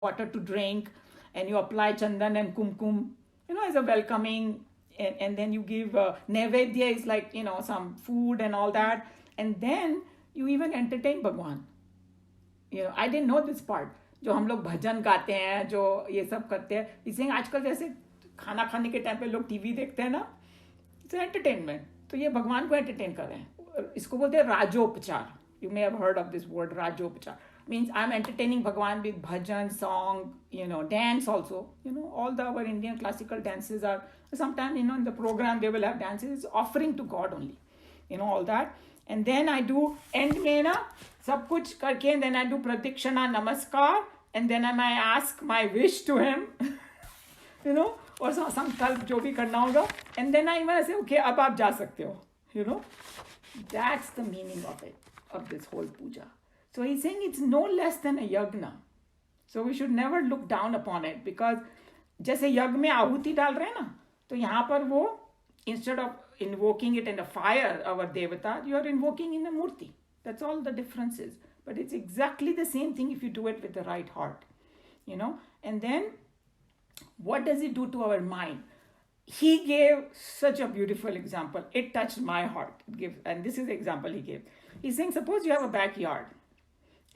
water to drink, and you apply chandan and kumkum, as a welcoming, and then you give nevedya is like, some food and all that, and then you even entertain Bhagwan. I didn't know this part. जो हम लोग भजन गाते हैं, जो ये सब करते हैं, इसे आजकल जैसे खाना खाने के टाइम पे लोग टीवी देखते हैं ना, इट्स एंटरटेनमेंट. तो ये भगवान को एंटरटेन कर रहे हैं. इसको बोलते हैं राजोपचार. You may have heard of this word rajopachar. Means I'm entertaining Bhagwan with bhajan, song, dance also. All our Indian classical dances are sometimes, in the program they will have dances. It's offering to God only. All that. And then I do end mein na sab kuch karke, and then I do pratikshana namaskar, and then I might ask my wish to him. Or sankalp jo bhi karna hoga, and then I might say, okay, ab aap ja sakte ho. That's the meaning of it, of this whole puja. So he's saying it's no less than a yagna. So we should never look down upon it, because जैसे यज्ञ में आहुति डाल रहे हैं ना, तो यहाँ पर वो instead of invoking it in a fire, our devata, you are invoking in a murti. That's all the difference is. But it's exactly the same thing if you do it with the right heart. And then what does it do to our mind? He gave such a beautiful example. It touched my heart. And this is the example he gave. He's saying, suppose you have a backyard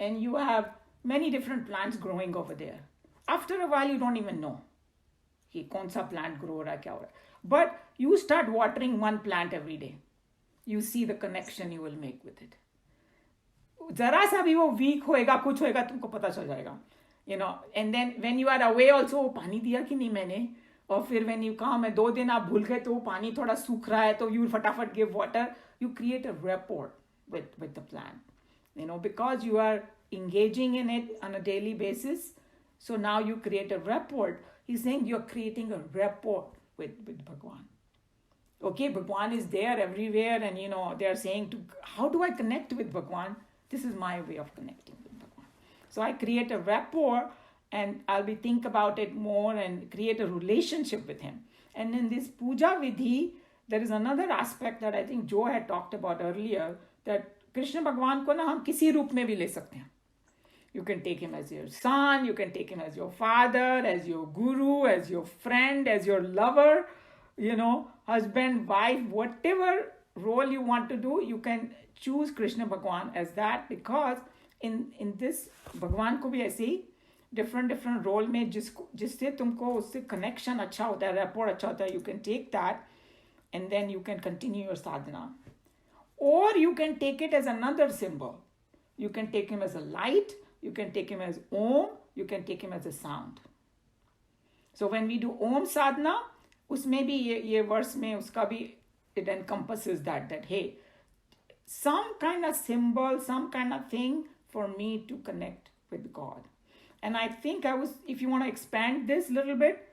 and you have many different plants growing over there. After a while, you don't even know कि कौन सा plant grow रहा है, क्या हो रहा है. But you start watering one plant every day. You see the connection you will make with it. जरा सा भी वो weak होएगा, कुछ होएगा, तुमको पता चल जाएगा. And then when you are away also, वो पानी दिया कि नहीं मैंने, और फिर when you come, 2 दिन आप भूल गए तो वो पानी थोड़ा सूख रहा है, तो you फटाफट give water. You create a rapport with the plant. Because you are engaging in it on a daily basis. So now you create a rapport. He's saying you're creating a rapport with Bhagwan. Okay, Bhagwan is there everywhere, and they are saying, how do I connect with Bhagwan? This is my way of connecting with Bhagwan. So I create a rapport, and I'll think about it more and create a relationship with him. And in this puja vidhi, there is another aspect that I think Joe had talked about earlier, that Krishna भगवान को ना हम किसी रूप में भी ले सकते हैं. You can take him as your son, you can take him as your father, as your guru, as your friend, as your lover, husband, wife, whatever role you want to do, you can choose Krishna Bhagwan as that, because in this भगवान को भी ऐसे ही different role में जिससे तुमको उससे connection अच्छा होता है, rapport अच्छा होता है, you can take that, and then you can continue your sadhana. Or you can take it as another symbol. You can take him as a light, you can take him as Om, you can take him as a sound. So when we do Om sadhana, उसमें भी ये verse में उसका भी it encompasses that hey, some kind of symbol, some kind of thing for me to connect with God. And I think if you want to expand this a little bit,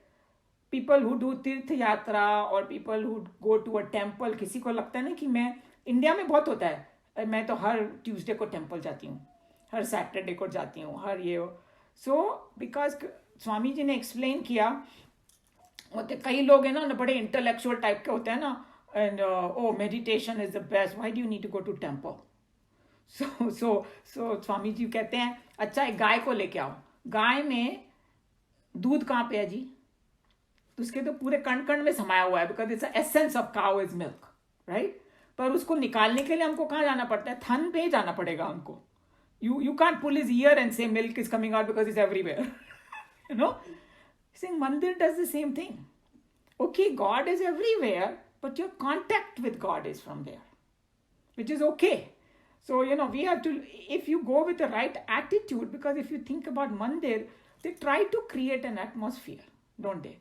people who do तीर्थ यात्रा or people who go to a temple, किसी को लगता है ना कि मैं, India में बहुत होता है, मैं तो हर ट्यूसडे को टेम्पल जाती हूँ, हर सैटरडे को जाती हूँ, हर ये. सो बिकॉज स्वामी जी ने एक्सप्लेन किया, होते कई लोग हैं ना बड़े इंटेलेक्चुअल टाइप के होते हैं ना, and meditation is the best, why do you need to go to temple. So Swami ji कहते हैं, अच्छा एक गाय को लेके आओ, गाय में दूध कहाँ पे है जी, उसके तो पूरे कण कण में समाया हुआ है, because its essence of cow is milk, right. पर उसको निकालने के लिए हमको कहाँ जाना पड़ता है, थन पे जाना पड़ेगा हमको. You can't pull his ear and say milk is coming out because it's everywhere. Saying mandir does the same thing. Okay, God is everywhere, but your contact with God is from there, which is okay. So we have to, if you go with the right attitude, because if you think about mandir, they try to create an atmosphere, don't they?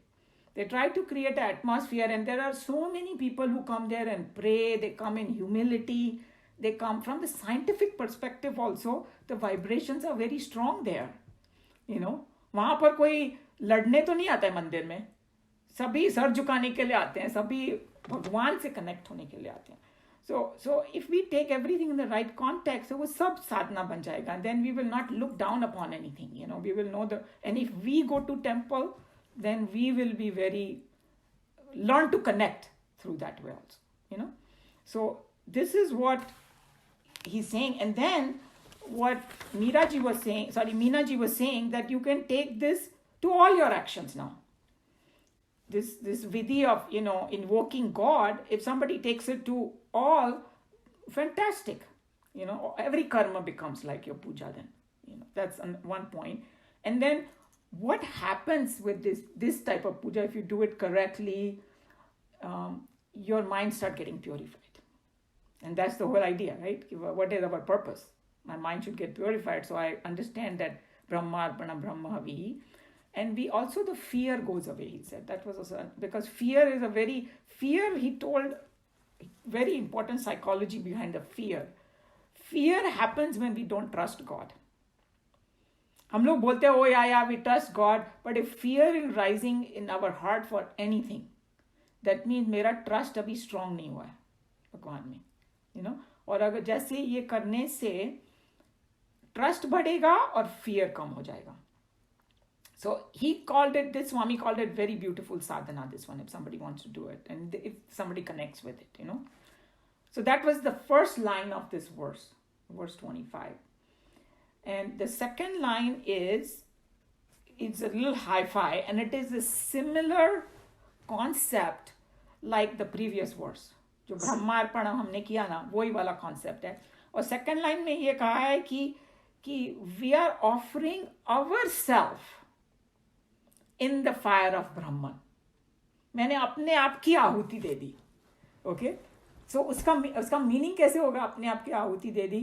They try to create an atmosphere, and there are so many people who come there and pray. They come in humility. They come from the scientific perspective also. The vibrations are very strong there. वहाँ पर कोई लड़ने तो नहीं आता है मंदिर में, सभी सर झुकाने के लिए आते हैं, सभी भगवान से कनेक्ट होने के लिए आते हैं. So if we take everything in the right context, so वो सब साधना बन जाएगा. And then we will not look down upon anything. We will know and if we go to temple, then we will be learn to connect through that way also. So this is what he's saying. And then what Meena ji was saying, that you can take this to all your actions now. This vidhi of, invoking God, if somebody takes it to all, fantastic. Every karma becomes like your puja then. That's one point. And then what happens with this type of puja, if you do it correctly, your mind start getting purified. And that's the whole idea, right? What is our purpose? My mind should get purified. So I understand that Brahmarpana Brahmavi. And we also, the fear goes away, he said. That was also, because fear, he told, very important psychology behind the fear. Fear happens when we don't trust God. हम लोग बोलते हैं, oh yeah, we trust God. But if fear is rising in our heart for anything, that means मेरा trust अभी strong नहीं हुआ है भगवान में. और अगर जैसे ये करने से trust बढ़ेगा और fear कम हो जाएगा. So this Swami called it very beautiful sadhana, this one, if somebody wants to do it, and if somebody connects with it, So that was the first line of this verse 25. And the second line it's a little hi-fi, and it is a similar concept like the previous verse. जो ब्रह्मार्पण हमने किया ना, वही वाला concept है. और second line में ये कहा है कि we are offering ourselves in the fire of Brahman. मैंने अपने आप की आहुति दे दी. Okay? So उसका मीनिंग कैसे होगा अपने आप की आहुति दे दी?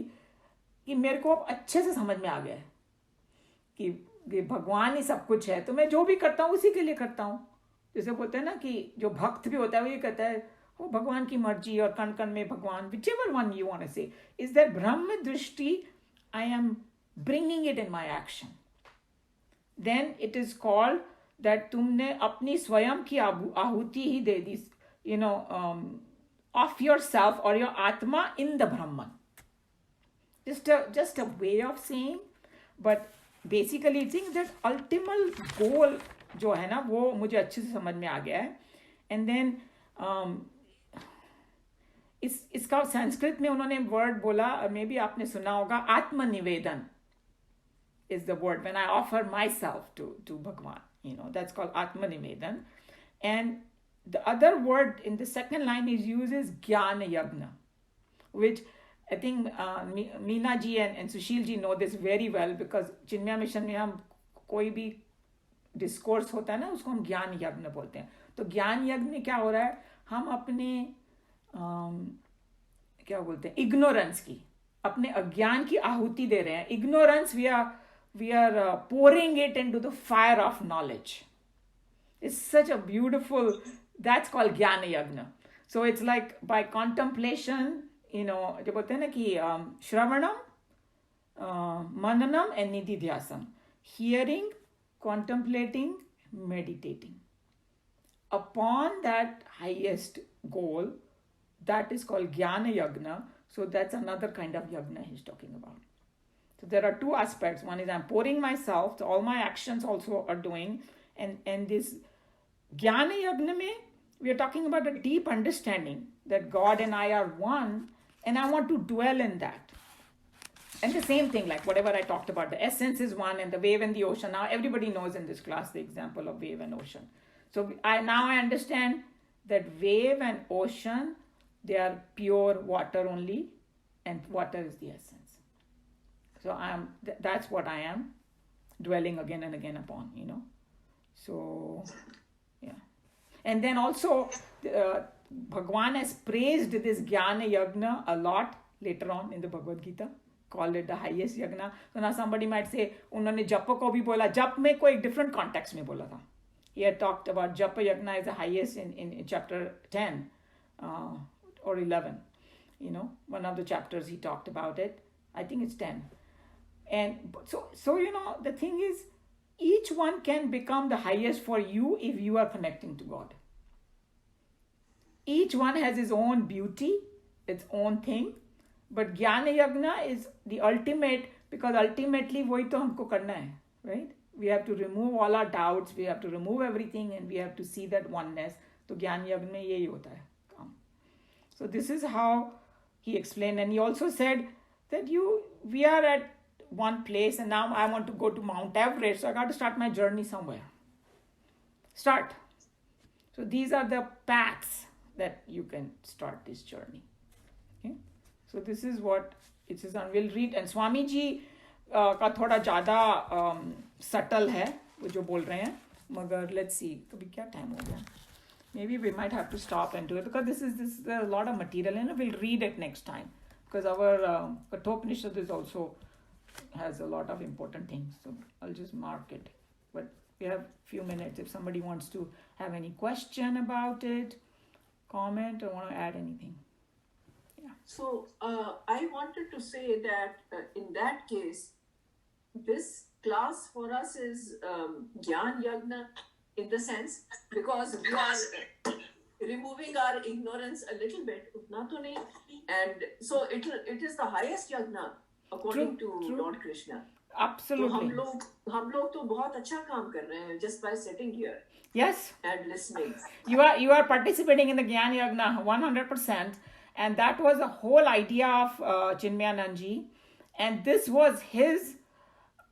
कि मेरे को अब अच्छे से समझ में आ गया है कि भगवान ही सब कुछ है, तो मैं जो भी करता हूँ उसी के लिए करता हूँ. जैसे बोलते हैं ना कि जो भक्त भी होता है वो ये कहता है वो भगवान की मर्जी, और कण कण में भगवान, whichever one you want to say, is that Brahma Drishti, I am bringing it in my action. Then it is called that तुमने अपनी स्वयं की आहुति ही दे दी, of yourself or your atma in the Brahman. Just a way of saying, but basically it's saying that ultimate goal जो है ना वो मुझे अच्छे से समझ में आ गया है. And then इसका संस्कृत में उन्होंने वर्ड बोला, मे बी आपने सुना होगा, आत्मनिवेदन is the word when I offer myself to Bhagwan. That's called Atmanivedan. And the other word in the second line is uses Jnana Yagna, which I think Meena ji and Sushil ji know this very well, because Chinmaya Mission में हम कोई भी discourse होता है ना उसको हम ज्ञान यज्ञ बोलते हैं. तो ज्ञान यज्ञ में क्या हो रहा है, हम अपने क्या बोलते हैं, इग्नोरेंस की, अपने अज्ञान की आहुति दे रहे हैं. Ignorance we are pouring it into the fire of knowledge. It's such a beautiful, that's called Jnana Yagna. So it's like by contemplation, जो बोलते हैं ना कि श्रवणम, मननम and nididhyasam, hearing, contemplating, meditating upon that highest goal, that is called Jnana Yagna. So that's another kind of yagna he's talking about. So there are two aspects. One is I'm pouring myself, so all my actions also are doing, and this Jnana Yagna mein, we are talking about a deep understanding that God and I are one, and I want to dwell in that. And the same thing, like whatever I talked about, the essence is one, and the wave and the ocean. Now everybody knows in this class the example of wave and ocean. So I understand that wave and ocean, they are pure water only, and water is the essence. So that's what I am dwelling again and again upon, So, yeah. And then also, Bhagwan has praised this Jnana Yagna a lot later on in the Bhagavad Gita, called it the highest Yagna. So now somebody might say, उन्होंने जप को भी बोला, जप में कोई different context में बोला था. He had talked about Japa Yagna is the highest in chapter 10 or 11. One of the chapters he talked about it. I think it's 10. And so the thing is, each one can become the highest for you if you are connecting to God. Each one has his own beauty, its own thing. But Jnana Yagna is the ultimate, because ultimately वही तो हमको करना है, right? We have to remove all our doubts, we have to remove everything, and we have to see that oneness. तो ज्ञान यज्ञ में यही होता है काम. So this is how he explained, and he also said that we are at one place and now I want to go to Mount Everest, so I got to start my journey somewhere. Start. So these are the paths that you can start this journey. Okay? So this is what it says, and we'll read. And Swami ji का थोड़ा ज़्यादा subtle है वो जो बोल रहे हैं, मगर let's see अभी क्या time हो गया. Maybe we might have to stop and do it because this is a lot of material and we'll read it next time because our Kathopanishad is also has a lot of important things. So I'll just mark it. But we have few minutes if somebody wants to have any question about it, comment, or want to add anything. Yeah. So I wanted to say that in that case, this class for us is Gyan Yagna in the sense because we are removing our ignorance a little bit, utna to nahi, and so it is the highest Yagna according to Lord Krishna. Absolutely. तो हम लोग तो बहुत अच्छा काम कर रहे हैं just by sitting here. Yes. And listening. You are participating in the Gyan Yagna 100%, and that was the whole idea of Chinmayanandji, and this was his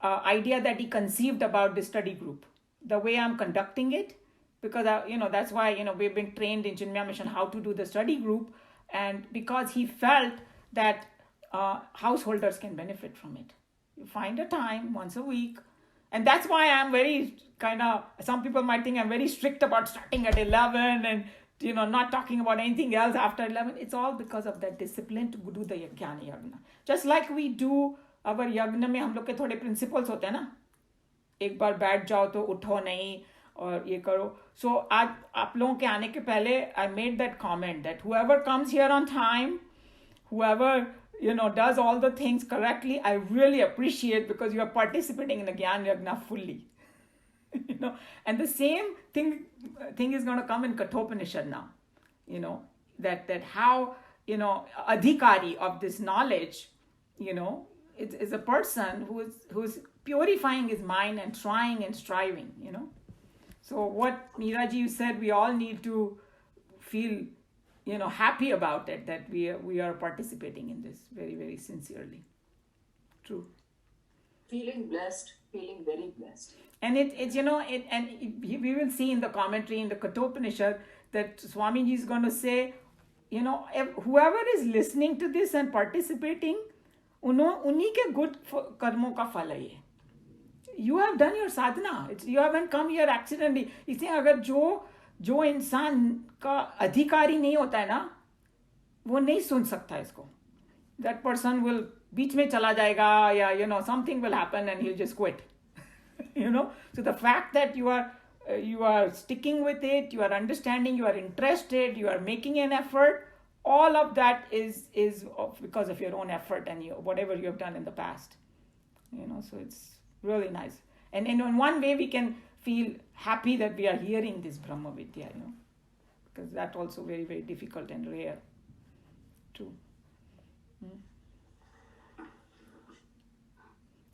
idea that he conceived about the study group. The way I'm conducting it, because that's why we've been trained in Chinmaya Mission how to do the study group, and because he felt that householders can benefit from it. You find a time once a week, and that's why I'm very some people might think I'm very strict about starting at 11 and not talking about anything else after 11. It's all because of that discipline to do the Gyan Yagna. Just like we do our Yagna में हम लोग के थोड़े principles होते हैं ना, एक बार बैठ जाओ तो उठो नहीं और ये करो. So आज आप लोगों के आने के पहले I made that comment that whoever comes here on time, whoever does all the things correctly, I really appreciate because you are participating in the Gyan Yagna fully. And the same thing is going to come in Kathopanishad now. That how adhikari of this knowledge, is a person who's purifying his mind and trying and striving. So what Meeraji you said, we all need to feel happy about it, that we are participating in this very, very sincerely. True. Feeling blessed, feeling very blessed. And we will see in the commentary in the Kathopanishad that Swamiji is going to say, whoever is listening to this and participating, उन्हीं के good कर्मों का फल है ये. You have done your sadhana. You haven't come here accidentally. इसलिए अगर जो इंसान का अधिकारी नहीं होता है ना, वो नहीं सुन सकता इसको. That person will बीच में चला जाएगा या something will happen and he'll just quit. So the fact that you are sticking with it, you are understanding, you are interested, you are making an effort, all of that is because of your own effort and whatever you have done in the past. So it's really nice. And in one way we can feel happy that we are hearing this Brahma Vidya, because that's also very, very difficult and rare. True.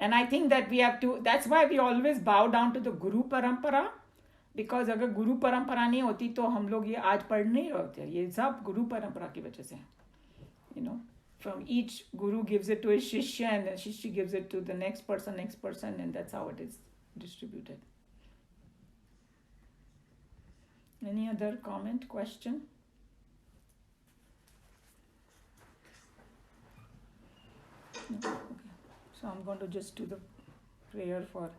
And I think that we have to, that's why we always bow down to the Guru Parampara, because अगर गुरु परंपरा नहीं होती तो हम लोग ये आज पढ़ नहीं होते. ये सब गुरु परंपरा की वजह से. From each guru gives it to his shishya and then shishya gives it to the next person, and that's how it is distributed. Any other comment, question? No? Okay. So I'm going to just do the prayer for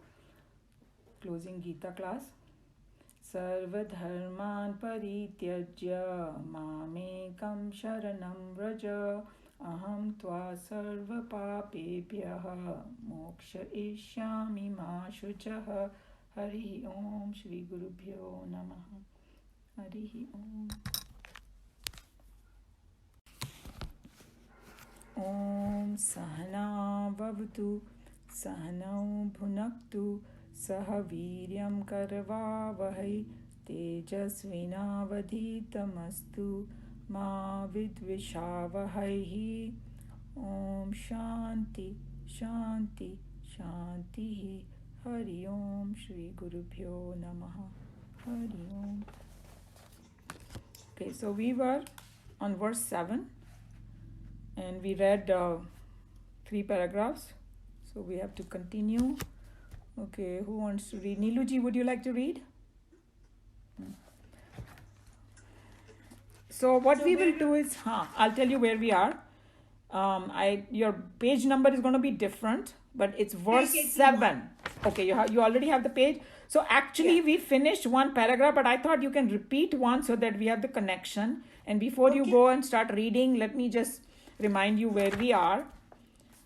closing Gita class. Sarvadharman parityajya mamekam sharanam vraja aham tva sarva papebhyah moksha ishyami ma shuchah. Hari Om Shri Gurubhyo Namaha. Hari Om. Om Sahana Vavatu Sahanau Bhunaktu Sahaviryam Karvavahai Tejasvinavadhitamastu Ma Vidvishavahai. Om Shanti Shanti Shanti. Hari Om Shri Gurubhyo Namaha. Hari Om. Okay, so we were on verse 7 and we read 3 paragraphs. So we have to continue. Okay, who wants to read? Niluji, would you like to read? So what we will do is, I'll tell you where we are. Your page number is going to be different, but it's verse 7. Okay, you already have the page. So actually we finished one paragraph, but I thought you can repeat one so that we have the connection. And before you go and start reading, let me just remind you where we are.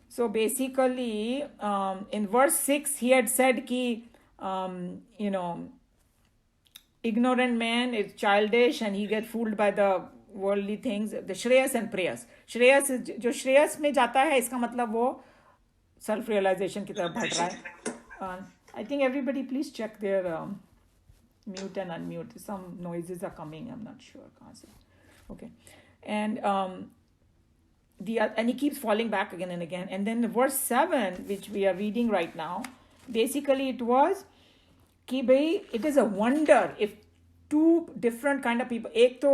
So basically, in verse 6, he had said ki, ignorant man is childish and he gets fooled by the worldly things. The Shreyas and Prayas. Shreyas is, जो श्रेयस में जाता है, इसका मतलब वो self realization की तरफ बढ़ रहा है. I think everybody please check their mute and unmute. Some noises are coming. I'm not sure. Can't see. Okay, and and he keeps falling back again and again. And then verse 7, which we are reading right now, basically it was कि भाई it is a wonder if two different kind of people, एक तो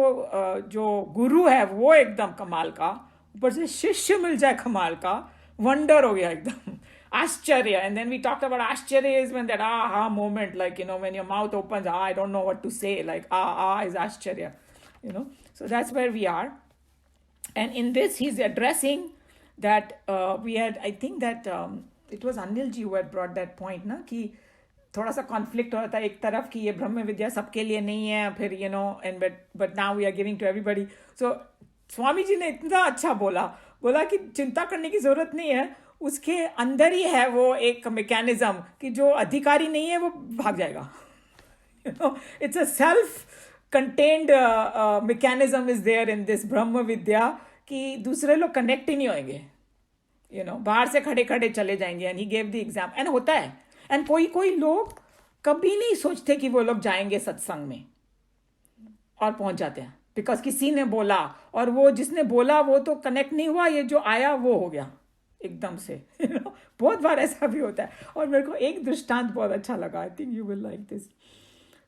जो गुरु है वो एकदम कमाल का, ऊपर से शिष्य मिल जाए कमाल का, wonder हो गया एकदम, आश्चर्य. And then we talked about आश्चर्य is when that aha moment, like, when your mouth opens, I don't know what to say, like is आश्चर्य, so that's where we are. And in this he's addressing that we had, I think that it was Anil ji who had brought that point, ना, कि थोड़ा सा conflict हो रहा था एक तरफ कि ये ब्रह्म विद्या सबके लिए नहीं है, फिर and but now we are giving to everybody. So Swami ji ने इतना अच्छा बोला कि चिंता करने की जरूरत नहीं है, उसके अंदर ही है वो एक मैकेनिज्म कि जो अधिकारी नहीं है वो भाग जाएगा. It's a self contained mechanism is there in this brahma vidya कि दूसरे लोग कनेक्ट ही नहीं होंगे, बाहर से खड़े खड़े चले जाएंगे. And he gave the example. And होता है. एंड कोई लोग कभी नहीं सोचते कि वो लोग जाएंगे सत्संग में और पहुंच जाते हैं बिकॉज किसी ने बोला, और वो जिसने बोला वो तो कनेक्ट नहीं हुआ, ये जो आया वो हो गया एकदम से. बहुत बार ऐसा भी होता है. और मेरे को एक दृष्टांत बहुत अच्छा लगा. I think you will like this.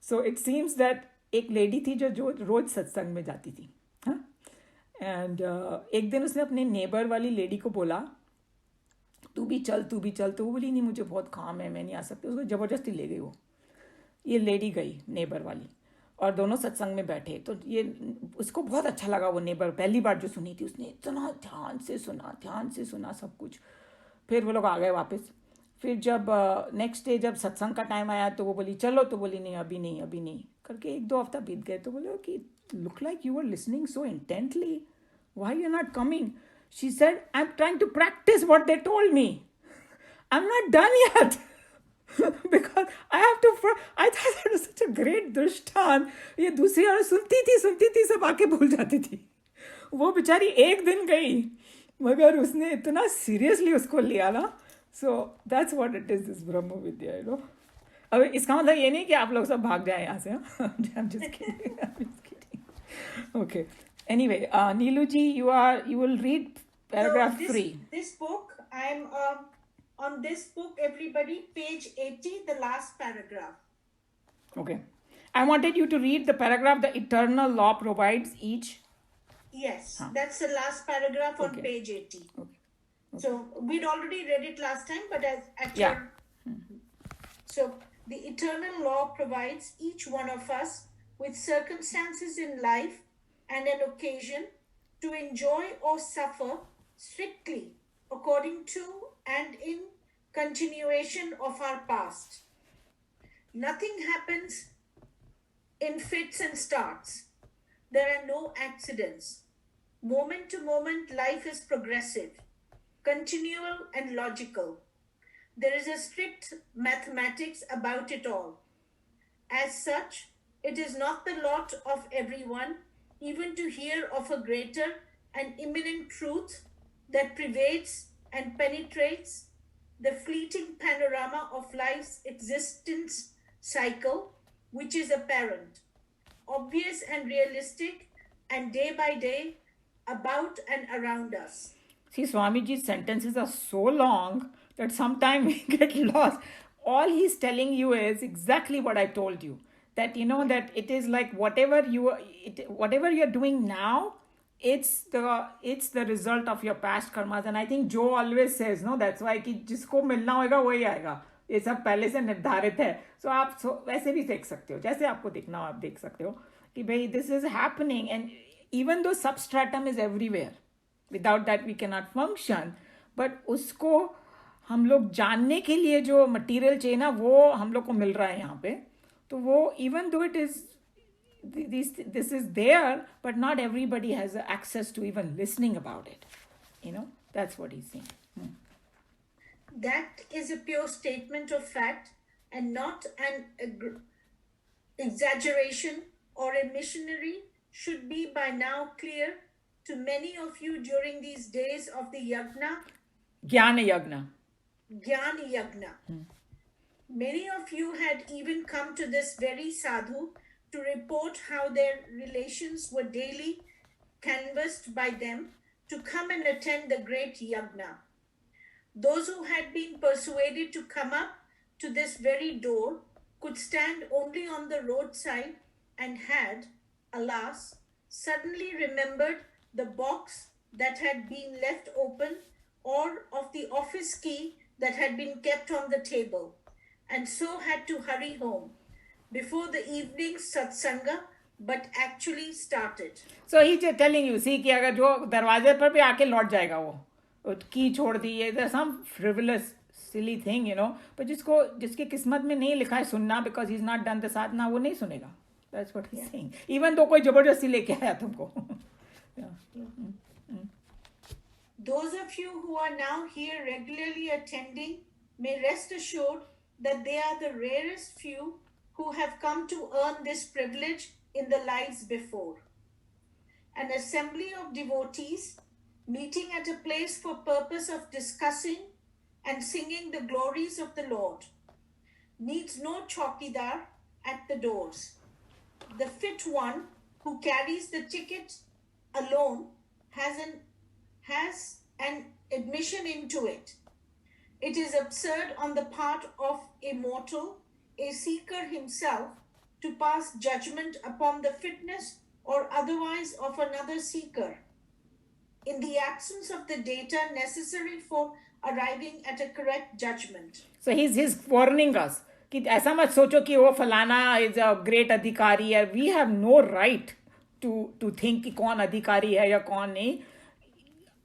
So it seems that एक लेडी थी जो रोज सत्संग में जाती थी. एंड एक दिन उसने अपने नेबर वाली लेडी को बोला, तू भी चल. तो वो बोली नहीं, मुझे बहुत काम है, मैं नहीं आ सकती. उसको ज़बरदस्ती ले गई वो. ये लेडी गई नेबर वाली और दोनों सत्संग में बैठे. तो ये उसको बहुत अच्छा लगा. वो नेबर पहली बार जो सुनी थी उसने इतना ध्यान से सुना सब कुछ. फिर वो लोग आ गए वापस. फिर जब नेक्स्ट डे जब सत्संग का टाइम आया तो वो बोली चलो. तो बोली नहीं अभी नहीं करके 1-2 हफ्ता बीत गए. तो बोले कि look like you are listening so intently, why you are not coming? She said, I'm trying to practice what they told me. I'm not done yet. Because I have to... I thought that was such a great दृष्टांत. ये दूसरी और सुनती थी सब आके भूल जाती थी. वो बेचारी एक दिन गई मगर उसने इतना सीरियसली उसको लिया ना. So that's what it is, this ब्रह्म विद्या, अब इसका मतलब ये नहीं कि आप लोग सब भाग जाए यहाँ से. I'm just kidding. Okay. Anyway, Neeluji, you will read paragraph 3. This book, I'm on this book, everybody, page 80, the last paragraph. Okay. I wanted you to read the paragraph, the eternal law provides each. Yes, that's the last paragraph on page 80. Okay. So we'd already read it last time, but so the eternal law provides each one of us with circumstances in life and an occasion to enjoy or suffer strictly according to and in continuation of our past. Nothing happens in fits and starts. There are no accidents. Moment to moment, life is progressive, continual and logical. There is a strict mathematics about it all. As such, it is not the lot of everyone even to hear of a greater and imminent truth that pervades and penetrates the fleeting panorama of life's existence cycle, which is apparent, obvious and realistic, and day by day about and around us. See, Swamiji's sentences are so long that sometimes we get lost. All he's telling you is exactly what I told you. That that it is like whatever you're doing now, it's the result of your past karmas. And I think Joe always says, no, that's why कि जिसको मिलना होगा वही आएगा, ये सब पहले से निर्धारित है. So आप वैसे भी देख सकते हो, जैसे आपको देखना हो आप देख सकते हो कि भाई this is happening. And even though substratum is everywhere, without that we cannot function, but उसको हम लोग जानने के लिए जो मटेरियल चाहिए ना वो हम लोग को मिल रहा है यहाँ पे. तो वो even though it is this is there, but not everybody has access to even listening about it. That's what he's saying. That is a pure statement of fact and not an exaggeration or a missionary should be by now clear to many of you during these days of the yagna. Jnana yagna. Jnana yagna. Many of you had even come to this very sadhu to report how their relations were daily canvassed by them to come and attend the great yagna. Those who had been persuaded to come up to this very door could stand only on the roadside and had, alas, suddenly remembered the box that had been left open or of the office key that had been kept on the table, and so had to hurry home before the evening satsanga but actually started. So he's just telling you, see कि अगर जो दरवाजे पर भी आके लौट जाएगा वो की छोड़ दी है, there's some frivolous silly thing, but जिसकी किस्मत में नहीं लिखा है सुनना, because he's not done the sadhana, वो नहीं सुनेगा. That's what he's saying. Even though कोई जबरदस्ती लेके आया तुमको. Those of you who are now here regularly attending may rest assured that they are the rarest few who have come to earn this privilege in the lives before. An assembly of devotees meeting at a place for purpose of discussing and singing the glories of the Lord needs no chowkidar at the doors. The fit one who carries the ticket alone has an admission into it. It is absurd on the part of a mortal, a seeker himself, to pass judgment upon the fitness or otherwise of another seeker, in the absence of the data necessary for arriving at a correct judgment. So he's warning us कि ऐसा मत सोचो कि वो फलाना is a great अधिकारी है. We have no right to think कि कौन अधिकारी है या कौन नहीं.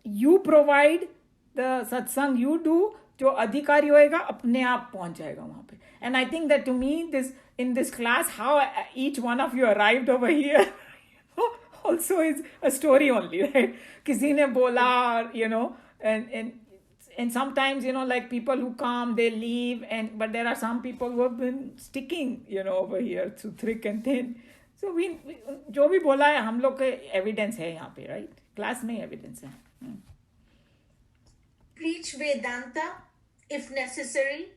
You provide the satsang, you do, जो अधिकारी होएगा अपने आप पहुंच जाएगा वहां पे. And I think that to me in this class how each one of you arrived over here also is a story only, right? किसी ने बोला, and sometimes like people who come they leave, but there are some people who have been sticking over here through thick and thin. So we जो भी बोला है हम लोग के evidence है यहाँ पे, right? Class में evidence है. Preach Vedanta, if necessary,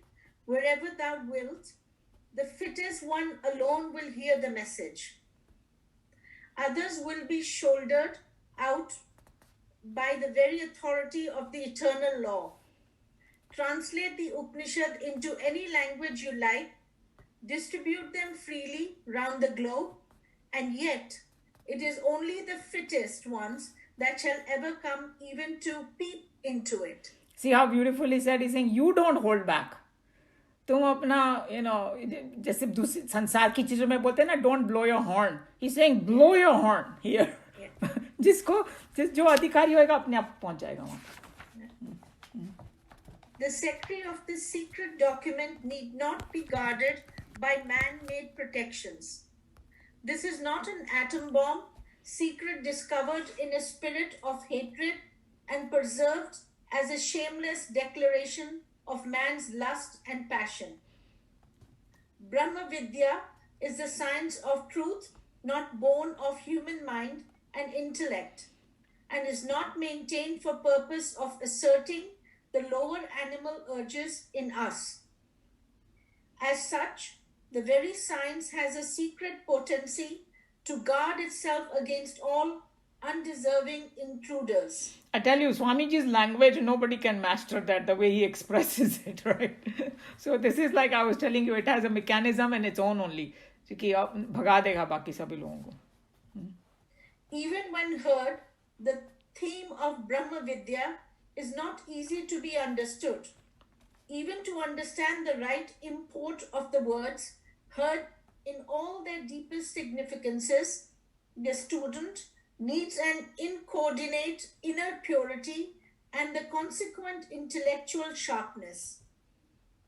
wherever thou wilt. The fittest one alone will hear the message. Others will be shouldered out by the very authority of the eternal law. Translate the Upanishad into any language you like, distribute them freely round the globe, and yet it is only the fittest ones that shall ever come even to peep into it. See how beautifully said. He's saying you don't hold back. तुम अपना जैसे दूसरी संसार की चीजों में बोलते हैं ना, don't blow your horn. He's saying blow your horn here. जो अधिकारी होएगा अपने आप पहुंच जाएगा वहां. The secret of this secret document need not be guarded by man-made protections. This is not an atom bomb, secret discovered in a spirit of hatred and preserved as a shameless declaration of man's lust and passion. Brahma Vidya is the science of truth, not born of human mind and intellect, and is not maintained for purpose of asserting the lower animal urges in us. As such, the very science has a secret potency to guard itself against all undeserving intruders. I tell you, Swamiji's language, nobody can master that, the way he expresses it, right? So this is like I was telling you, it has a mechanism in its own only. कि भगा देगा बाकी सभी लोगों को. Even when heard, the theme of Brahma Vidya is not easy to be understood. Even to understand the right import of the words heard in all their deepest significances, the student needs an incoordinate inner purity and the consequent intellectual sharpness.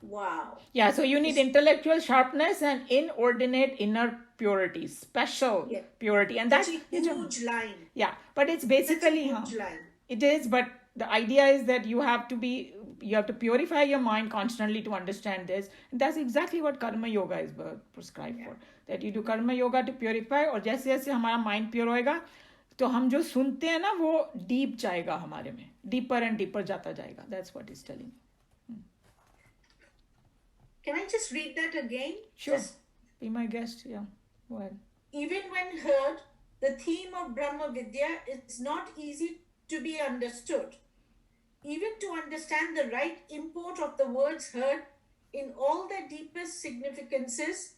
Wow. Yeah, so you need intellectual sharpness and inordinate inner purity, special Yeah. purity. And Such that's, a huge line. yeah, but it's Such a basically, huge line. it is, but the idea is that you have to purify your mind constantly to understand this. And that's exactly what karma yoga is prescribed for. That you do karma yoga to purify, और जैसे जैसे हमारा mind pure होएगा तो हम जो सुनते हैं ना वो deep जाएगा हमारे में, deeper and deeper जाता जाएगा. That's what he's telling. Can I just read that again? Sure. Just, Be my guest. Yeah. Go ahead. even when heard, the theme of Brahma Vidya is not easy to be understood. Even to understand the right import of the words heard in all their deepest significances,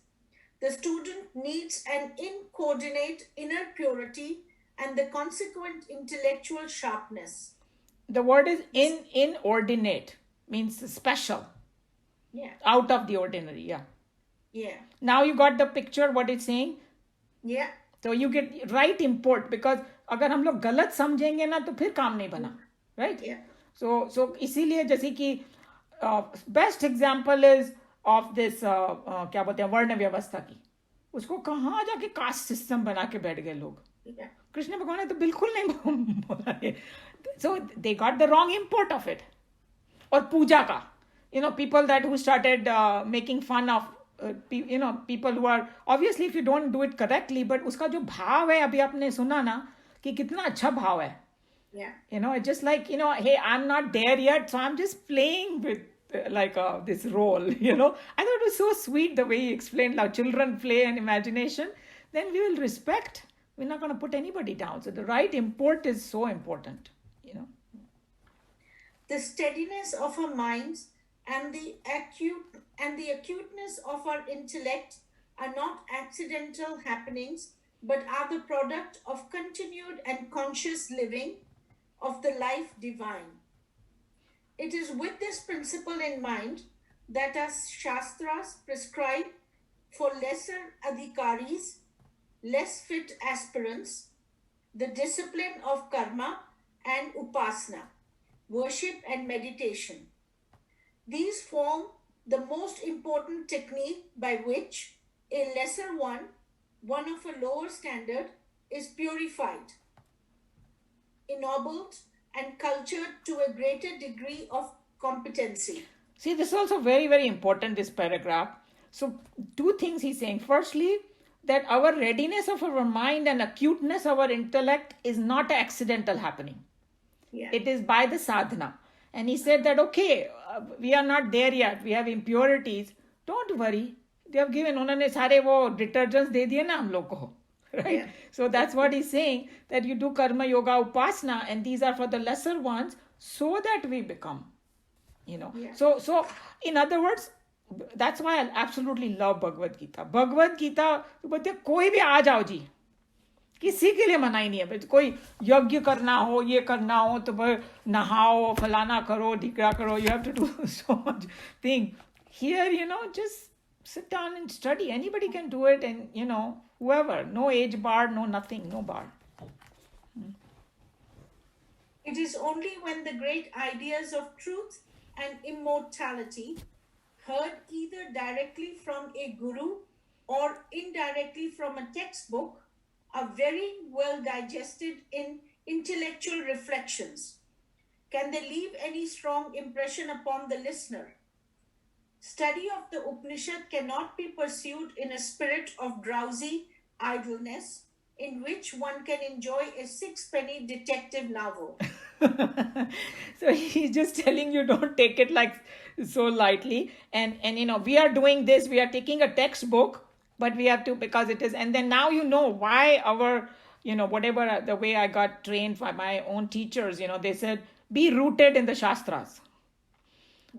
the student needs an incoordinate inner purity and the consequent intellectual sharpness. The word is inordinate, means special, Yeah, out of the ordinary. Yeah. yeah, Now you got the picture what it's saying. yeah, So you get right import, because अगर हम लोग गलत समझेंगे ना तो फिर काम नहीं बना, right? yeah, So इसीलिए जैसे कि best example is of this क्या बोलते हैं वर्ण व्यवस्था की, उसको कहाँ जाके कास्ट सिस्टम बना के बैठ गए लोग. yeah. कृष्ण भगवान ने तो बिल्कुल नहीं बोला ये. So they got the wrong import of it. और पूजा का, people that who started making fun of people who are, obviously if you don't do it correctly, but उसका जो भाव है अभी आपने सुना ना कि कितना अच्छा भाव है. Yeah. It's just like, hey, I'm not there yet, so I'm just playing with this role. I thought it was so sweet the way he explained how children play and imagination. Then we will respect. We're not going to put anybody down. So the right import is so important. The steadiness of our minds and the acuteness of our intellect are not accidental happenings, but are the product of continued and conscious living of the life divine. It is with this principle in mind that our Shastras prescribe for lesser adhikaris, less fit aspirants, the discipline of karma and upasana, worship and meditation. These form the most important technique by which a lesser one of a lower standard, is purified, ennobled, and cultured to a greater degree of competency. See, this is also very, very important, this paragraph. So, two things he's saying. Firstly, that our readiness of our mind and acuteness of our intellect is not accidental happening. Yeah. It is by the sadhana. And he said that, okay, we are not there yet. We have impurities. Don't worry. They have given, उन्होंने सारे वो detergents दे दिए ना हम लोग को. Right? Yeah. So that's what he's saying, that you do karma yoga upasana, and these are for the lesser ones, so that we become, Yeah. So in other words, that's why I absolutely love Bhagavad Gita. Bhagavad Gita, बोलते कोई भी आ जाओ जी, किसी के लिए मना ही नहीं है. कोई यज्ञ करना हो, ये करना हो तो नहाओ, फलाना करो, ढिकरा करो, you have to do so much thing. Here, just sit down and study. Anybody can do it, and whoever, no age bar, no nothing, no bar. It is only when the great ideas of truth and immortality, heard either directly from a guru or indirectly from a textbook, are very well digested in intellectual reflections, can they leave any strong impression upon the listener. Study of the Upanishad cannot be pursued in a spirit of drowsy idleness in which one can enjoy a sixpenny detective novel. So he's just telling you, don't take it like so lightly. And we are doing this, we are taking a textbook, but we have to, because it is, and then now why our, whatever, the way I got trained by my own teachers, they said, be rooted in the Shastras.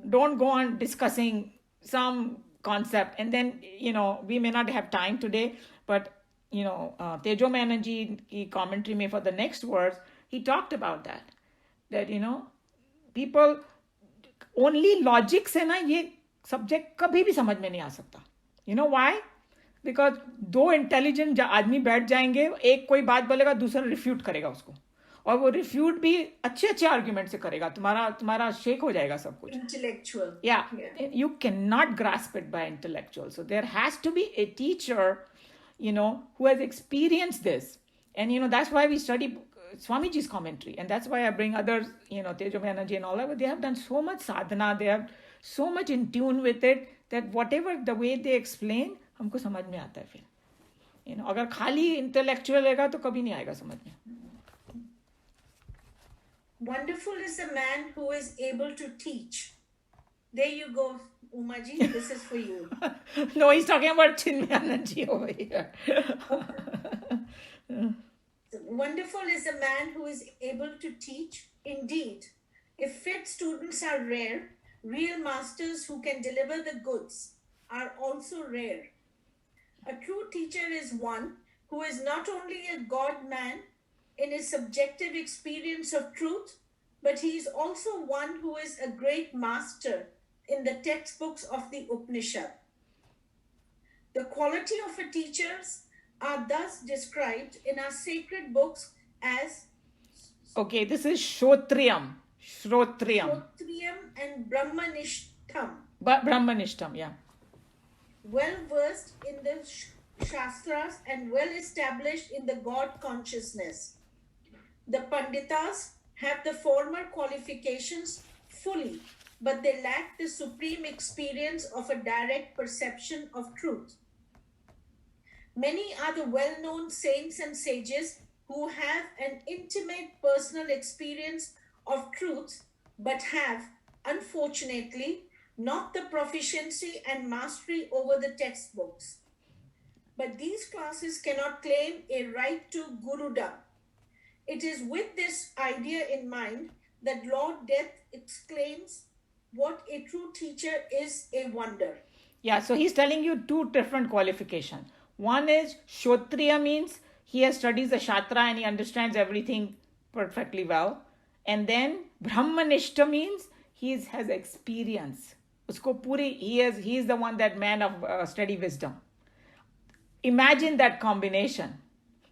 Don't go on discussing some concept. And then, we may not have time today, but, Tejo Banerjee ki commentary mein for the next verse, he talked about that people only logic से ना ये subject कभी भी समझ में नहीं आ सकता. You know why? Because दो इंटेलिजेंट आदमी बैठ जाएंगे, एक कोई बात बोलेगा, दूसरा रिफ्यूट करेगा उसको, और वो रिफ्यूट भी अच्छे अच्छे आर्ग्यूमेंट से करेगा, तुम्हारा शेक हो जाएगा सब कुछ. Intellectual. Yeah, you cannot grasp it by intellectual. So there has to be a teacher, who has experienced this. And, that's why we study Swamiji's commentary. And that's why I bring others, Tejo Banerjee and all that. But they have done so much sadhana. They have so much in tune with it that whatever the way they explain, हमको समझ में आता है फिर. अगर खाली intellectual रहेगा तो कभी नहीं आएगा समझ में. Wonderful is the man who is able to teach. There you go, Umaji. This is for you. No, he's talking about Chinmayananji over here. Wonderful is the man who is able to teach. Indeed, if fit students are rare, real masters who can deliver the goods are also rare. A true teacher is one who is not only a God-man in his subjective experience of truth, but he is also one who is a great master in the textbooks of the Upanishad. The quality of a teacher are thus described in our sacred books as Okay, this is Shrotriyam. Shrotriyam and Brahmanishtam. Brahmanishtam, yeah. Well versed in the Shastras and well established in the God consciousness. The Panditas have the former qualifications fully, but they lack the supreme experience of a direct perception of truth. Many are the well-known saints and sages who have an intimate personal experience of truth, but have, unfortunately, not the proficiency and mastery over the textbooks. But these classes cannot claim a right to Gurudom. It is with this idea in mind that Lord Death exclaims, what a true teacher is a wonder. Yeah, so he's telling you two different qualifications. One is Shotriya means he has studied the Shastra and he understands everything perfectly well. And then Brahmanishta means he has experience. Usko puri, he is the one, that man of steady wisdom. Imagine that combination.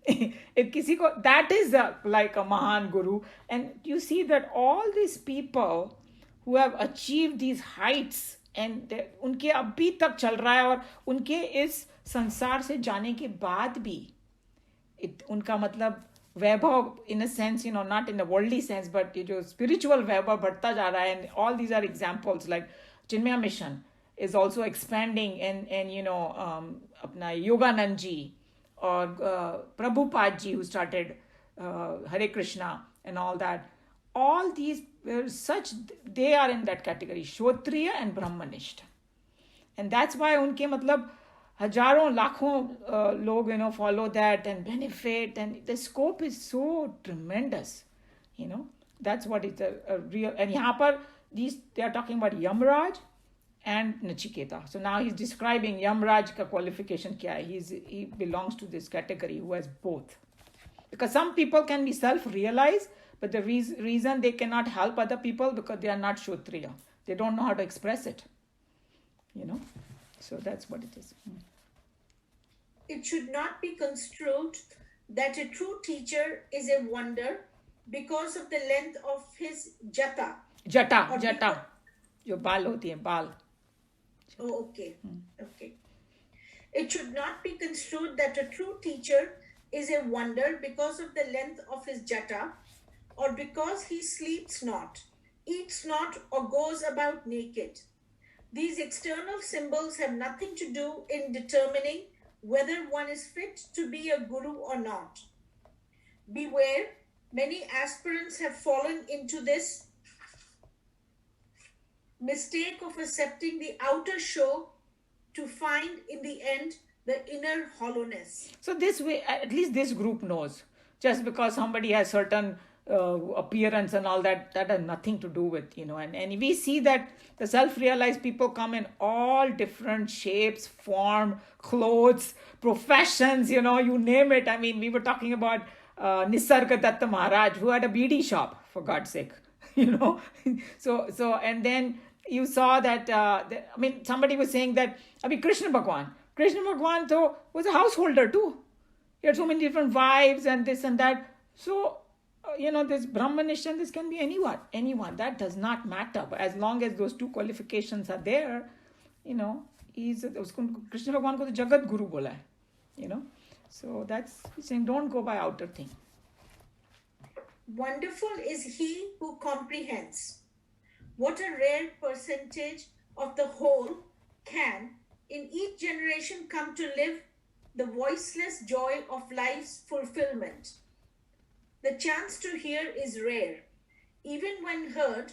That is like a Mahan Guru. And you see that all these people who have achieved these heights, and उनके अभी तक चल रहा है, और उनके इस संसार से जाने के बाद भी उनका मतलब वैभव, in a sense, not in the worldly sense, but ये जो spiritual वैभव बढ़ता जा रहा है. And all these are examples, like Chinmaya Mission is also expanding, and अपना Yoganand ji or Prabhupada ji, who started Hare Krishna and all that. All these were they are in that category, Shotriya and Brahmanishta. And that's why unke matlab हजारों लाखों log follow that and benefit, and the scope is so tremendous. That's what is a real. And यहाँ पर they are talking about Yamraj and Nachiketa. So now he's describing Yamraj ka qualification kya hai. He belongs to this category who has both. Because some people can be self-realized, but the reason they cannot help other people because they are not Shotriya. They don't know how to express it. So that's what it is. It should not be construed that a true teacher is a wonder because of the length of his jata. Jata. जो बाल होती है, बाल. Oh, okay. Okay. It should not be construed that a true teacher is a wonder because of the length of his jata, or because he sleeps not, eats not, or goes about naked. These external symbols have nothing to do in determining whether one is fit to be a guru or not. Beware, many aspirants have fallen into this mistake of accepting the outer show to find in the end the inner hollowness. So this way, at least this group knows. Just because somebody has certain appearance and all that has nothing to do with, and we see that the self-realized people come in all different shapes, form, clothes, professions, you name it. I mean, we were talking about Nisargadatta Maharaj, who had a BD shop, for God's sake, you know. So and then you saw that, I mean, somebody was saying that, I mean, Krishna Bhagwan though was a householder too. He had so many different wives and this and that. So, this Brahmanishad, this can be anyone. That does not matter. But as long as those two qualifications are there, Krishna Bhagwan ko to Jagat Guru bola hai, So that's saying, don't go by outer thing. Wonderful is he who comprehends. What a rare percentage of the whole can, in each generation, come to live the voiceless joy of life's fulfillment. The chance to hear is rare. Even when heard,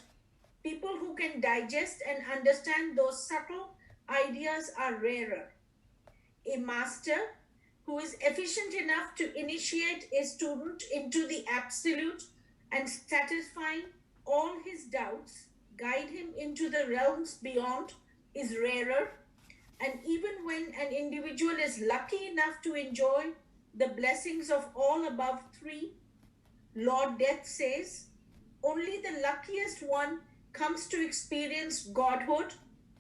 people who can digest and understand those subtle ideas are rarer. A master who is efficient enough to initiate a student into the absolute and satisfying all his doubts, guide him into the realms beyond, is rarer. And even when an individual is lucky enough to enjoy the blessings of all above three, Lord Death says, only the luckiest one comes to experience Godhood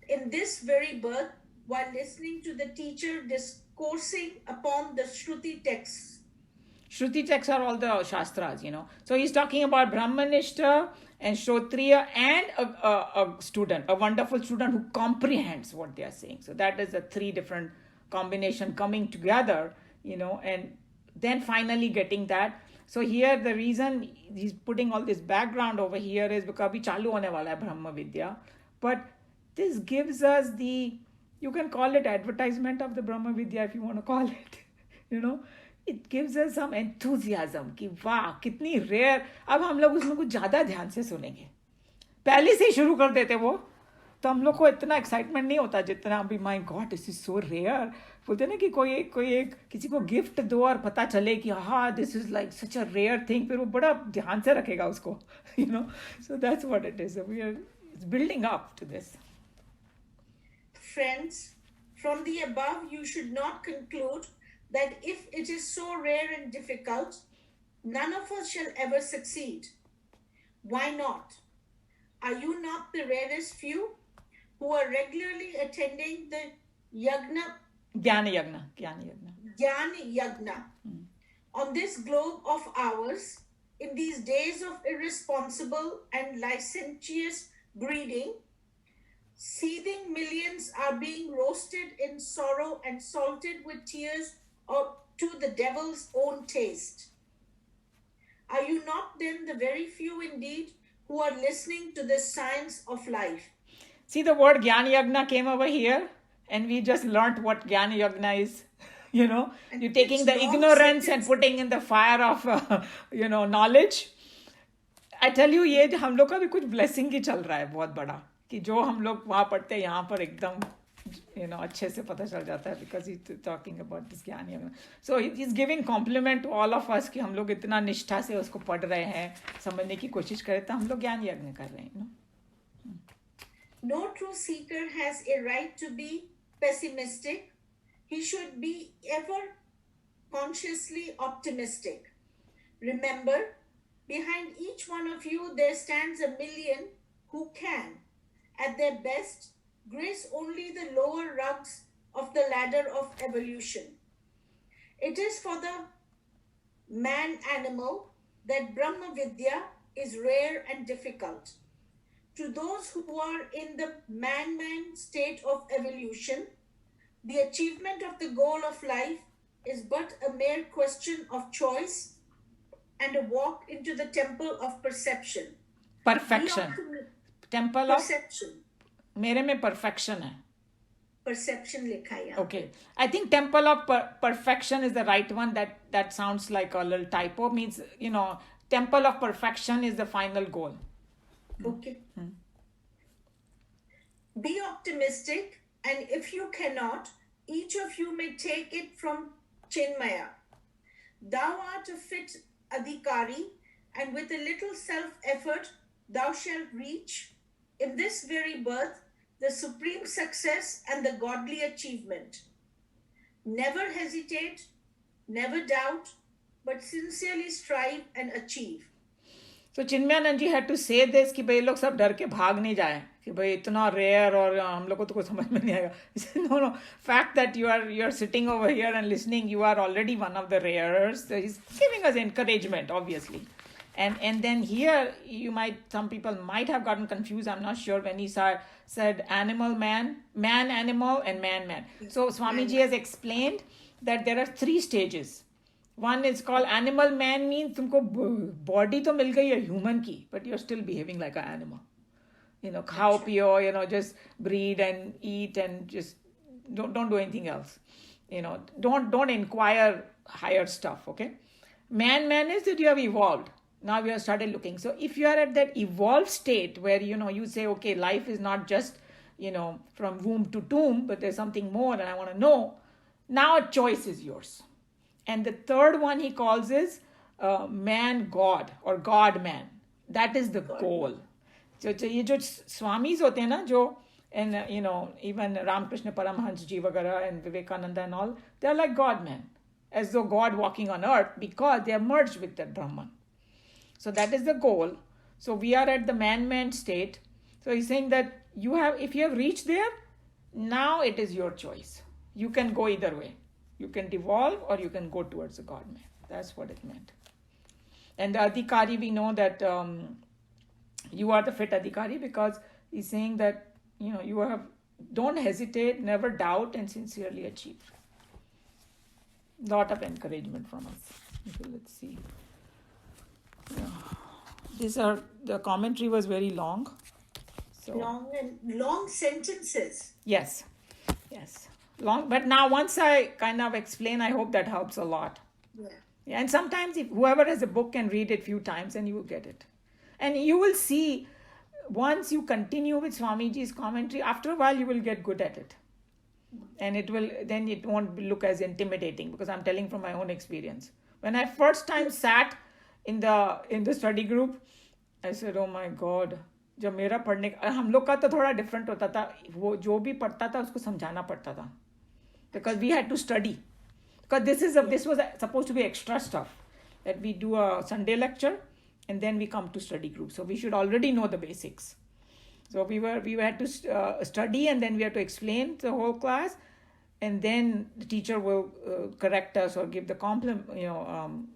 in this very birth while listening to the teacher discoursing upon the Shruti texts. Shruti texts are all the Shastras, So he's talking about Brahmanishta and Shrotriya and a student, a wonderful student who comprehends what they are saying. So that is a three different combination coming together, and then finally getting that. So here the reason he's putting all this background over here is because abhi chalu hone wala hai Brahma Vidya. But this gives us you can call it advertisement of the Brahma Vidya if you want to call it, It gives us some enthusiasm कि वाह कितनी rare. अब हम लोग उसमें कुछ ज़्यादा ध्यान से सुनेंगे. पहले से ही शुरू कर देते वो, तो हम लोग को इतना एक्साइटमेंट नहीं होता जितना अभी my god this is so rare. बोलते ना कि कोई एक किसी को गिफ्ट दो और पता चले कि हाँ this is like such a rare thing, फिर वो बड़ा ध्यान से रखेगा उसको, So that's what it is. It's building up to this. Friends, from the above, you should not conclude that if it is so rare and difficult, none of us shall ever succeed. Why not? Are you not the rarest few who are regularly attending the Jnana Yagna on this globe of ours in these days of irresponsible and licentious breeding? Seething millions are being roasted in sorrow and salted with tears or to the devil's own taste. Are you not then the very few indeed who are listening to the science of life? See, the word Jnana Yagna came over here, and we just learnt what Jnana Yagna is. You're taking the ignorance and putting in the fire of, knowledge. I tell you, ये हम लोग का भी कुछ blessing ही चल रहा है बहुत बड़ा, कि जो हम लोग वहाँ पढ़ते हैं यहाँ पर एकदम अच्छे से पता चल जाता है, because he's talking about this ज्ञान यज्ञ. So he's giving compliment to all of us कि हम लोग इतना निष्ठा से उसको पढ़ रहे हैं, समझने की कोशिश कर रहे हैं, तो हम लोग ज्ञान यज्ञ कर रहे हैं. No true seeker has a right to be pessimistic. He should be ever consciously optimistic. Remember, behind each one of you there stands a million who can, at their best, grace only the lower rungs of the ladder of evolution. It is for the man-animal that Brahma Vidya is rare and difficult. To those who are in the man-man state of evolution, the achievement of the goal of life is but a mere question of choice and a walk into the temple of perception. Perfection. Temple of perception. मेरे में perfection है. Perception लिखा है. Okay. I think temple of perfection is the right one. That sounds like a little typo. Means, temple of perfection is the final goal. Okay. Be optimistic, and if you cannot, each of you may take it from Chinmaya. Thou art a fit adhikari, and with a little self-effort, thou shalt reach, in this very birth, the supreme success and the godly achievement. Never hesitate, never doubt, but sincerely strive and achieve. So Chinmayanand ji had to say this कि भाई लोग सब डर के भाग नहीं जाए कि भाई इतना रेयर और हम लोग को तो कुछ समझ में नहीं आएगा. No, fact that you are sitting over here and listening, you are already one of the rarers. So he's giving us encouragement, obviously. And then here some people might have gotten confused. I'm not sure when he said animal man animal and man. So Swamiji has explained that there are 3 stages. One is called animal man, means तुमको body तो मिल गई है human की, but you're still behaving like an animal. Khao piyo, just breed and eat and just don't do anything else. Don't inquire higher stuff, okay? Man is that you have evolved. Now we have started looking. So if you are at that evolved state where, you say, okay, life is not just, from womb to tomb, but there's something more and I want to know. Now a choice is yours. And the third one he calls is man God or God man. That is the goal. So ये जो स्वामीज होते हैं ना जो and even Ramakrishna Paramhans ji vagara and Vivekananda and all, they are like God men, as though God walking on earth, because they are merged with that Brahman. So that is the goal. So we are at the man state. So he's saying that if you have reached there, now it is your choice. You can go either way. You can devolve or you can go towards the God man. That's what it meant. And the Adhikari, we know that you are the fit Adhikari, because he's saying that, don't hesitate, never doubt, and sincerely achieve. Lot of encouragement from us. Okay, let's see. The commentary was very long. So Long sentences. Yes. Long, but now once I kind of explain, I hope that helps a lot. Yeah, and sometimes if whoever has a book can read it few times and you will get it. And you will see, once you continue with Swamiji's commentary, after a while you will get good at it. And then it won't look as intimidating, because I'm telling from my own experience. When I first time sat in the study group, I said, oh my God, जब मेरा पढ़ने हम लोग का तो थोड़ा different होता था, वो जो भी पढ़ता था उसको समझाना पड़ता था, because we had to study, because this was supposed to be extra stuff, that we do a Sunday lecture and then we come to study group, so we should already know the basics. So we had to study, and then we had to explain the whole class, and then the teacher will correct us or give the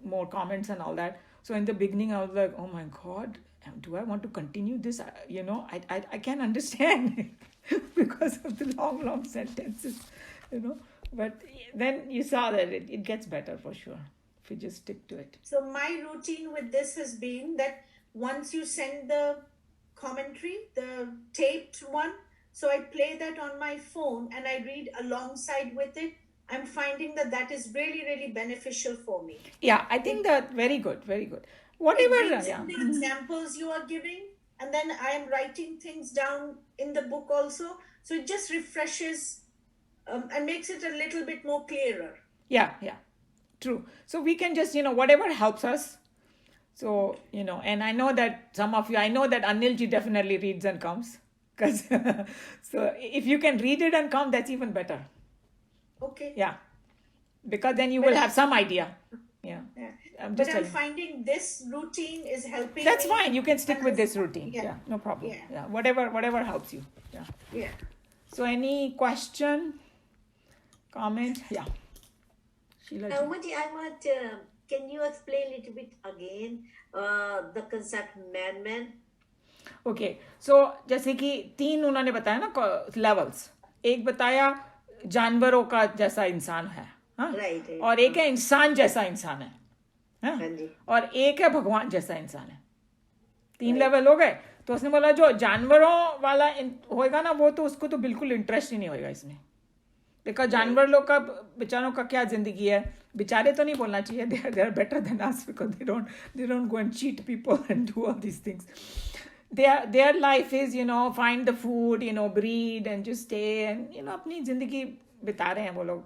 more comments and all that. So in the beginning I was like, oh my God, do I want to continue this? I can't understand because of the long sentences, But then you saw that it gets better for sure if you just stick to it. So my routine with this has been that once you send the commentary, the taped one, so I play that on my phone and I read alongside with it. I'm finding that is really, really beneficial for me. Yeah, I think that very good. Whatever. The examples you are giving, and then I am writing things down in the book also. So it just refreshes and makes it a little bit more clearer. Yeah, true. So we can just, whatever helps us. So, and I know that some of you, I know that Anilji definitely reads and comes. So if you can read it and come, that's even better. Okay. Yeah. Because then you will have some idea. Yeah. I'm finding this routine is helping. That's fine. You can stick with this routine. Yeah, no problem. Yeah. Whatever helps you. Yeah. So any question, comment? Yeah. Sheila. Can you explain a little bit again the concept man? Okay. So जैसे कि 3 उन्होंने बताया ना levels. एक बताया जानवरों का जैसा इंसान है, right. और एक है इंसान जैसा इंसान है, और एक है भगवान जैसा इंसान है. 3 लेवल हो गए. तो उसने बोला जो जानवरों वाला होएगा ना, वो तो उसको तो बिल्कुल इंटरेस्ट ही नहीं होएगा इसमें, बिकॉज जानवर लोग का बेचारों का क्या जिंदगी है. बेचारे तो नहीं बोलना चाहिए, they are better than us because they don't go and cheat people and do all these things. Their life is, find the food, breed and just stay and, अपनी जिंदगी बिता रहे हैं वो लोग,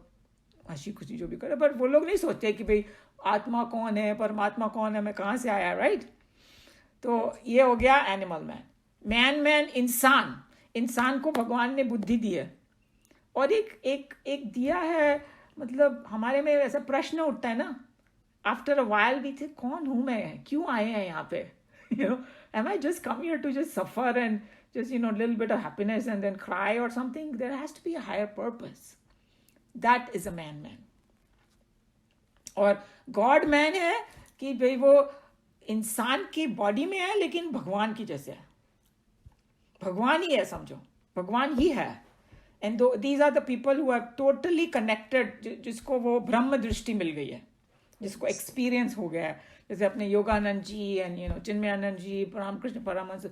हंसी खुशी जो भी करे. पर वो लोग नहीं सोचते कि भाई आत्मा कौन है, परमात्मा कौन है, मैं कहाँ से आया, राइट. तो ये हो गया एनिमल मैन. मैन इंसान को भगवान ने बुद्धि दी है, और एक दिया है. मतलब हमारे में ऐसा प्रश्न उठता है ना after a while we think, कौन हूँ मैं, क्यों आए हैं यहाँ पे? You know, am I just come here to just suffer and just, you know, a little bit of happiness and then cry or something? There has to be a higher purpose. That is a man. और God man है कि भाई वो इंसान की body में है लेकिन भगवान की जैसे है, भगवान ही है, समझो भगवान ही है. And these are the people who are totally connected, जिसको वो ब्रह्म दृष्टि मिल गई है, जिसको एक्सपीरियंस हो गया है. जैसे अपने Yogananda ji and you know Chinmayananda ji, Ramakrishna Paramahansa,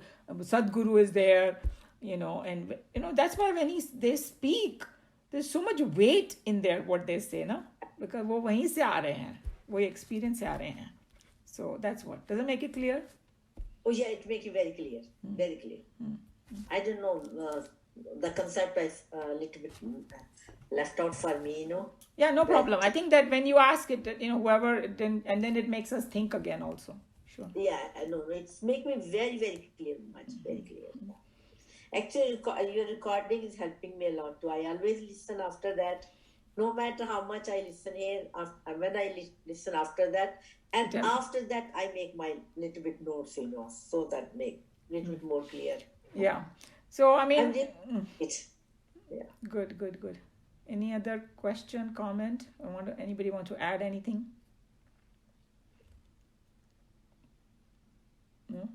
Sadhguru is there, you know, and you know that's why when they speak, there's so much weight in there what they say, no, because वो वहीं से आ रहे हैं, वो एक्सपीरियंस से आ रहे हैं. So that's what. Does it make it clear? Oh yeah, it makes it very clear, very clear. I don't know, the concept is a little bit left out for me, you know. Yeah, no problem. I think that when you ask it, you know, whoever, then and then it makes us think again also. Sure. Yeah, I know. It's make me very, very clear, much very clear. Actually, your recording is helping me a lot too. I always listen after that, no matter how much I listen here. When I listen after that, and after that, I make my little bit notes, you know, so that make little bit more clear. Yeah. So I mean, yeah. Good. Any other question, comment? Anybody want to add anything? No.